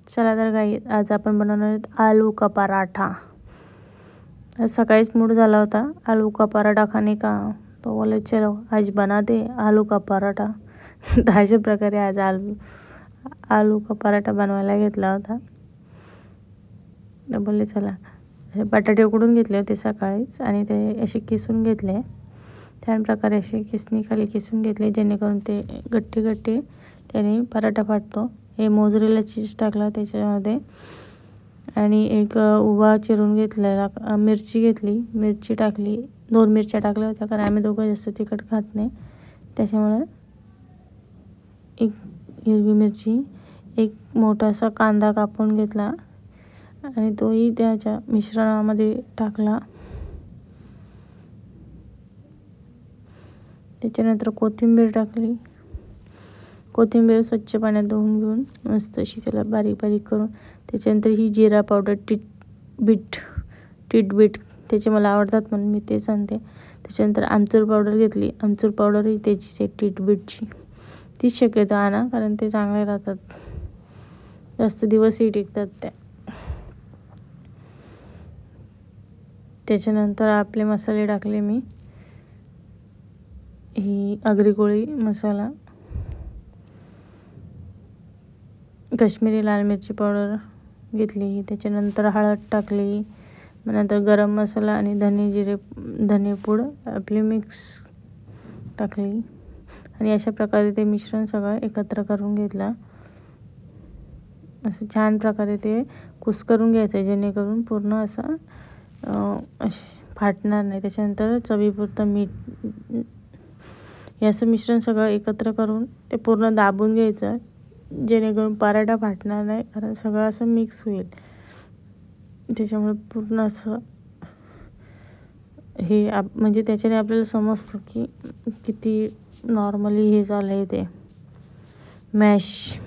चला तर काही आज आपण बनवणार आहोत आलू का पराठा। आज सकाळीच मूड झाला होता आलू का पराठा खाने का, तो बोले चलो आज बना दे आलू का पराठा। तर अशा प्रकारे आज आलू का पराठा बनवायला घेतला होता। तर बोलले चला, बटाटे उकडून घेतले होते सकाळीच आणि ते असे किसून घेतले। छान प्रकारे असे किसणीखाली किसून घेतले जेणेकरून ते गट्टी गट्टी त्याने पराठा फाटतो। हे मोझरेला चीज टाकला त्याच्यामध्ये आणि एक उभा चिरून घेतलेला मिरची घेतली, मिरची टाकली, 2 मिरच्या टाकल्या होत्या कारण आम्ही दोघं जास्त तिखट खात नाही त्याच्यामुळे। एक हिरवी मिरची, एक मोठासा कांदा कापून घेतला आणि तोही त्याच्या मिश्रणामध्ये टाकला। त्याच्यानंतर कोथिंबीर टाकली। कोथिंबीर स्वच्छ पाण्यात धुवून घेऊन मस्त अशी त्याला बारीक बारीक करून, त्याच्यानंतर ही जिरा पावडर, टीट-बीट त्याचे मला आवडतात म्हणून मी ते सांगते। त्याच्यानंतर आमचूर पावडर घेतली, आमचूर पावडर ही त्याचीच आहे टीट-बीटची, तीच शक्यतो आणा कारण ते चांगले राहतात, जास्त दिवसही टिकतात त्या। त्याच्यानंतर आपले मसाले टाकले मी, ही आगरी कोळी मसाला, काश्मीरी लाल मिरची पावडर घेतली, त्याच्यानंतर हळद टाकली, नंतर गरम मसाला आणि धनेपूड आपली मिक्स टाकली आणि अशा प्रकारे ते मिश्रण सगळं एकत्र करून घेतला। असं छान प्रकारे ते कुस्करून घ्यायचं जेणेकरून पूर्ण असं फाटणार नाही। त्याच्यानंतर चवीपुरतं मीठ, हे असं मिश्रण सगळं एकत्र करून ते पूर्ण दाबून घ्यायचं जेणेकरून पराठा फाटणार नाही कारण सगळं असं मिक्स होईल। त्याच्यामुळे पूर्ण असं हे म्हणजे त्याच्याने आपल्याला समजतं की किती नॉर्मली हे झालं आहे, ते मॅश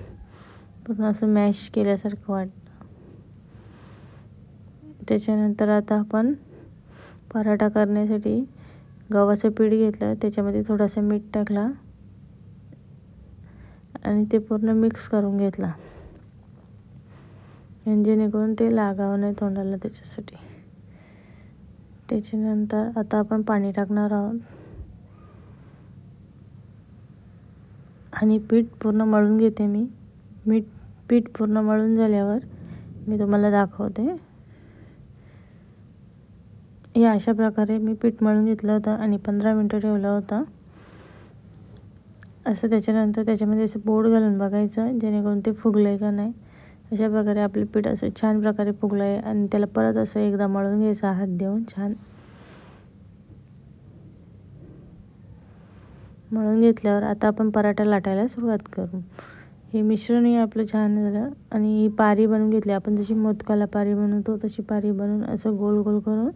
पूर्ण असं मॅश केल्यासारखं वाटतं। त्याच्यानंतर आता आपण पराठा करण्यासाठी गव्हाचं पीठ घेतलं, त्याच्यामध्ये थोडंसं मीठ टाकला आणि ते पूर्ण मिक्स करून घेतला जेणेकरून ते लागावं नाही तोंडाला त्याच्यासाठी। त्याच्यानंतर आता आपण पाणी टाकणार आहोत आणि पीठ पूर्ण मळून घेते मी। पीठ पूर्ण मळून झाल्यावर मी तुम्हाला दाखवते। हे अशा प्रकारे मी पीठ मळून घेतलं होतं आणि 15 मिनिटं ठेवलं होतं असं। त्याच्यानंतर त्याच्यामध्ये असं बोट घालून बघायचं जेणेकरून ते फुगलं आहे का नाही। अशा प्रकारे आपलं पीठ असं छान प्रकारे फुगलं आहे आणि त्याला परत असं एकदा मळून घ्यायचं हात देऊन छान। मळून घेतल्यावर आता आपण पराठा लाटायला सुरुवात करू। हे मिश्रणही आपलं छान झालं आणि ही पारी बनवून घेतली आपण, जशी मोदकाला पारी बनवतो तशी पारी बनवून असं गोल गोल करून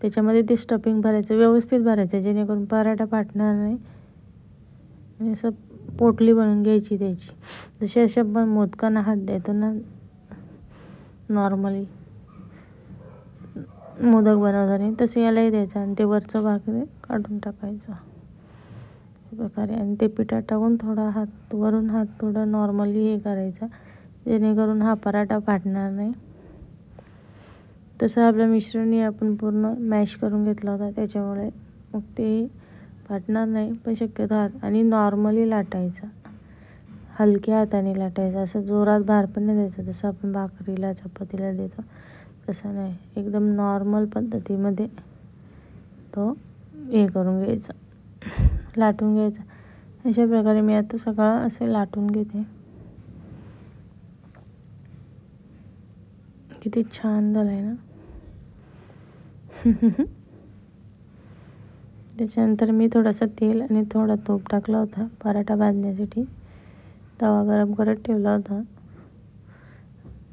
त्याच्यामध्ये ते स्टफिंग भरायचं, व्यवस्थित भरायचं जेणेकरून पराठा फाटणार नाही आणि असं पोटली बनवून घ्यायची त्याची, जशी अशा आपण मोदकांना हात देतो ना नॉर्मली मोदक बनवताना, तसं यालाही द्यायचं आणि ते वरचं भाग काढून टाकायचं प्रकारे आणि ते पिठात टाकून थोडा हात वरून हात थोडं नॉर्मली हे करायचं जेणेकरून हा पराठा फाटणार नाही। तसं आपलं मिश्रणही आपण पूर्ण मॅश करून घेतला होता त्याच्यामुळे मग ते फाटणार नाही, पण शक्यतो हात आणि नॉर्मली लाटायचा, हलक्या हाताने लाटायचा, असं जोरात भार पण नाही द्यायचा जसं आपण भाकरीला चपातीला देतो तसं नाही, एकदम नॉर्मल पद्धतीमध्ये तो हे करून घ्यायचा, लाटून घ्यायचा। अशा प्रकारे मी आता सगळं असे लाटून घेते। किती छान झालं आहे ना। त्याच्यानंतर मी थोडंसं तेल आणि थोडा तूप टाकला होता पराठा भाजण्यासाठी, तवा गरम करत ठेवला होता।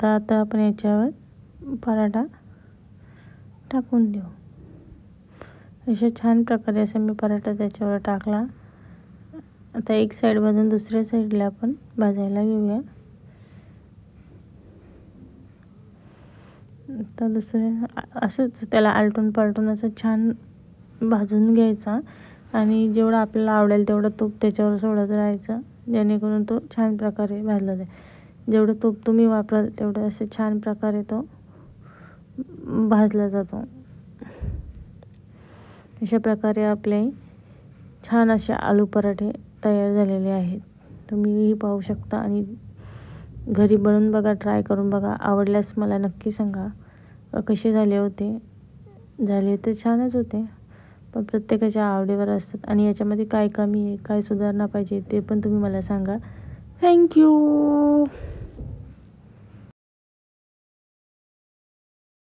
तर आता आपण याच्यावर पराठा टाकून देऊ। अशा छान प्रकारे असं मी पराठा त्याच्यावर टाकला। आता एक साईड भाजून दुसऱ्या साईडला आपण भाजायला घेऊया। तर दुसरं असंच त्याला आलटून पालटून असं छान भाजून घ्यायचा आणि जेवढं आपल्याला आवडेल तेवढं तूप त्याच्यावर सोडत राहायचं जेणेकरून तो छान प्रकारे भाजला जाईल। जेवढं तूप तुम्ही वापराल तेवढं असे छान प्रकारे तो भाजला जातो. अशा प्रकारे आपले छान असे आलू पराठे तयार झालेले आहेत. तुम्हीही पाहू शकता आणि घरी बनवून बघा, ट्राय करून बघा. आवडल्यास मला नक्की सांगा कसे झाले होते. झाले तर छानच होते, पण प्रत्येकाच्या आवडीवर असतात आणि याच्यामध्ये काय कमी आहे, काय सुधारणा पाहिजे ते पण तुम्ही मला सांगा. थँक्यू.